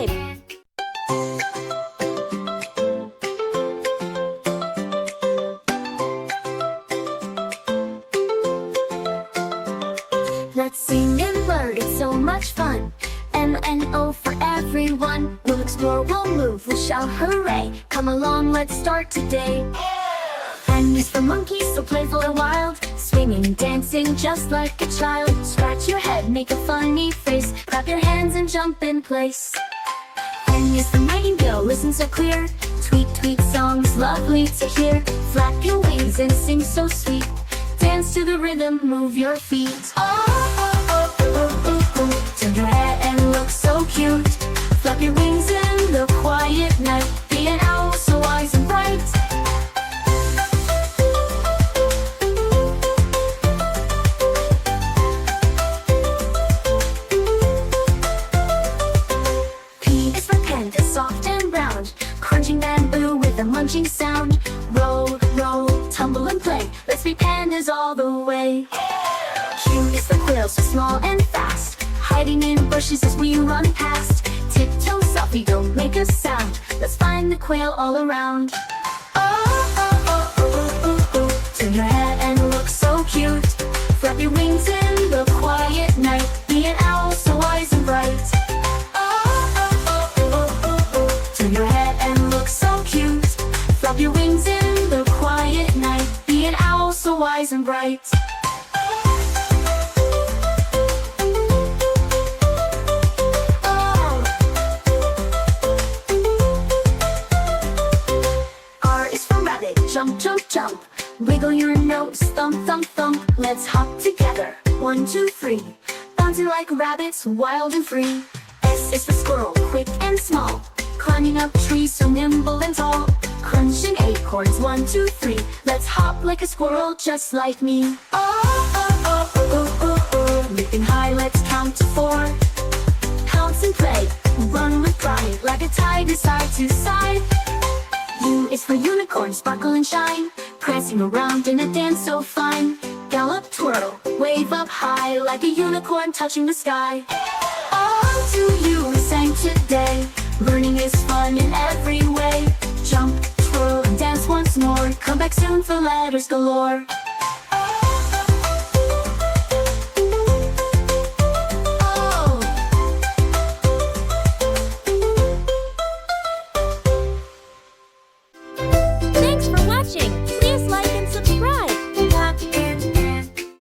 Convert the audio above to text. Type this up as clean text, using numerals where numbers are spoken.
subscribe. Let's sing and learn, it's so much fun. N-N-O for everyone. We'll explore, we'll move, we'll shout hooray. Come along, let's start today. N is for monkey, so playful and wild. Swinging, dancing just like a child. Scratch your head, make a funny face. Clap your hands and jump in place. N is for nightingale, listen so clear. Tweet, tweet songs, lovely to hear. Flap your wings and sing so sweet. Dance to the rhythm, move your feet. Oh, oh, oh, oh, oh, oh. Turn your head and look so cute. Flap your wings in the quiet night. Be an owl so wise and bright. P is for panda, soft and round. Crunching bamboo with a munching sound. Roll, roll, tumble and play. Let's be pandas all the way. Q is for quail, so small and fast. Hiding in bushes as we run past. Tiptoe softly, don't make a sound. Let's find the quail all around. Oh, oh, oh, oh, oh, oh. Turn your head and look so cute. Flap your wings in the quiet night. Be an owl so wise and bright. Oh, oh, oh, oh, oh, oh. Turn your head and look so cute. Flap your wings in the quiet night. Be an owl so wise and bright. Jump, jump, jump. Wiggle your nose, thump, thump, thump. Let's hop together. 1, 2, 3. Bouncing like rabbits, wild and free. S is for squirrel, quick and small. Climbing up trees, so nimble and tall. Crunching acorns, 1, 2, 3. Let's hop like a squirrel, just like me. Oh, oh, oh, oh, oh, oh. Leaping high, let's count to 4. Pounce and play, run with pride. Like a tiger, side to side. U is for unicorn, sparkle and shine. Prancing around in a dance so fine. Gallop, twirl, wave up high. Like a unicorn touching the sky. All to you we sang today. Learning is fun in every way. Jump, twirl, and dance once more. Come back soon for letters galore.